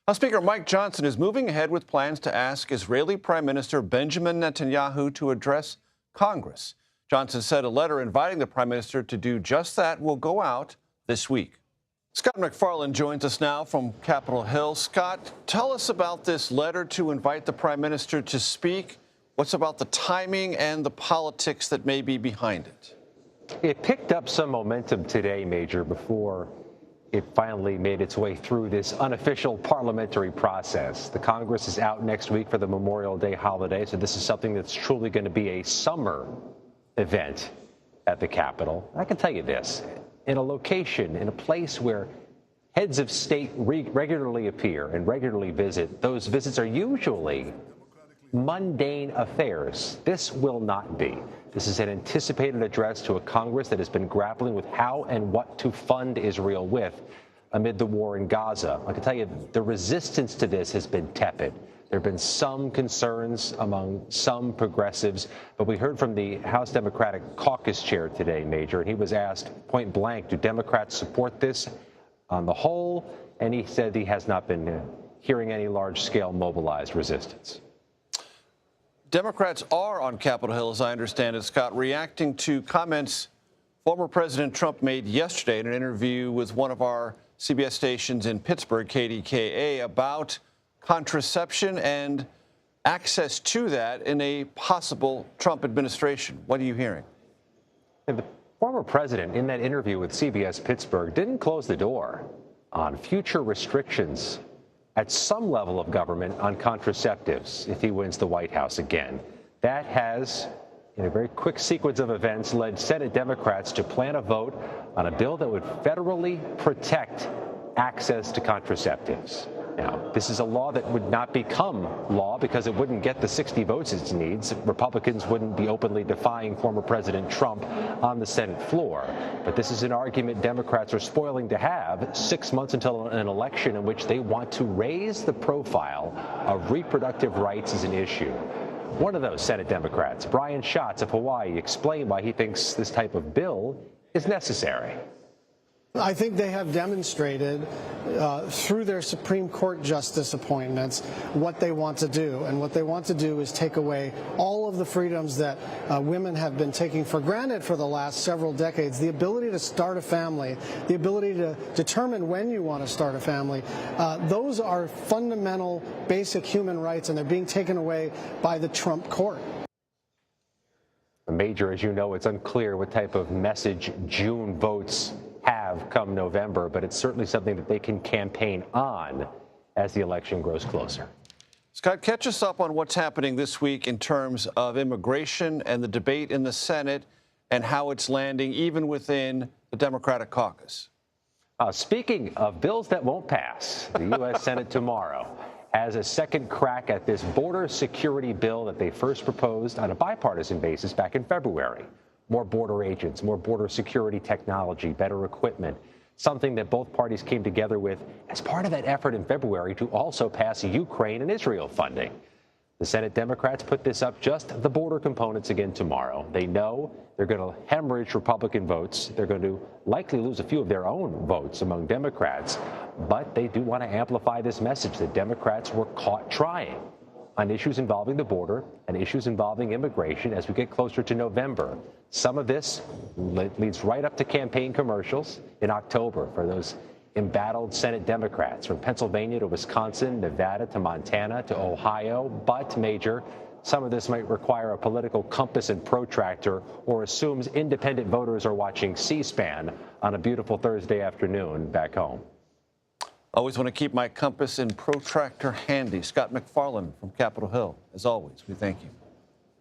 House Speaker Mike Johnson is moving ahead with plans to ask Israeli Prime Minister Benjamin Netanyahu to address Congress. Johnson said a letter inviting the Prime Minister to do just that will go out this week. Scott MacFarlane joins us now from Capitol Hill. Scott, tell us about this letter to invite the Prime Minister to speak. What's about the timing and the politics that may be behind it? It picked up some momentum today, Major, before it finally made its way through this unofficial parliamentary process. The Congress is out next week for the Memorial Day holiday, so this is something that's truly going to be a summer event at the Capitol. I can tell you this, in a location, in a place where heads of state regularly appear and regularly visit, those visits are usually mundane affairs. This will not be. This is an anticipated address to a Congress that has been grappling with how and what to fund Israel with amid the war in Gaza. I can tell you the resistance to this has been tepid. There have been some concerns among some progressives, but we heard from the House Democratic Caucus chair today, Major, and he was asked point blank, do Democrats support this on the whole? And he said he has not been hearing any large-scale mobilized resistance. Democrats are on Capitol Hill, as I understand it, Scott, reacting to comments former President Trump made yesterday in an interview with one of our CBS stations in Pittsburgh, KDKA, about contraception and access to that in a possible Trump administration. What are you hearing? The former president, in that interview with CBS Pittsburgh, didn't close the door on future restrictions at some level of government on contraceptives if he wins the White House again. That has, in a very quick sequence of events, led Senate Democrats to plan a vote on a bill that would federally protect access to contraceptives. Now, this is a law that would not become law because it wouldn't get the 60 votes it needs. Republicans wouldn't be openly defying former President Trump on the Senate floor. But this is an argument Democrats are spoiling to have 6 months until an election in which they want to raise the profile of reproductive rights as an issue. One of those Senate Democrats, Brian Schatz of Hawaii, explained why he thinks this type of bill is necessary. I think they have demonstrated through their Supreme Court justice appointments what they want to do. And what they want to do is take away all of the freedoms that women have been taking for granted for the last several decades. The ability to start a family, the ability to determine when you want to start a family, those are fundamental, basic human rights, and they're being taken away by the Trump court. Major, as you know, it's unclear what type of message June votes have come November, but it's certainly something that they can campaign on as the election grows closer. Scott, catch us up on what's happening this week in terms of immigration and the debate in the Senate and how it's landing even within the Democratic caucus. Speaking of bills that won't pass, the U.S. Senate tomorrow has a second crack at this border security bill that they first proposed on a bipartisan basis back in February. More border agents, more border security technology, better equipment, something that both parties came together with as part of that effort in February to also pass Ukraine and Israel funding. The Senate Democrats put this up, just the border components, again tomorrow. They know they're going to hemorrhage Republican votes. They're going to likely lose a few of their own votes among Democrats, but they do want to amplify this message that Democrats were caught trying on issues involving the border and issues involving immigration as we get closer to November. Some of this leads right up to campaign commercials in October for those embattled Senate Democrats from Pennsylvania to Wisconsin, Nevada to Montana to Ohio. But, Major, some of this might require a political compass and protractor or assumes independent voters are watching C-SPAN on a beautiful Thursday afternoon back home. Always want to keep my compass and protractor handy. Scott MacFarlane from Capitol Hill. As always, we thank you.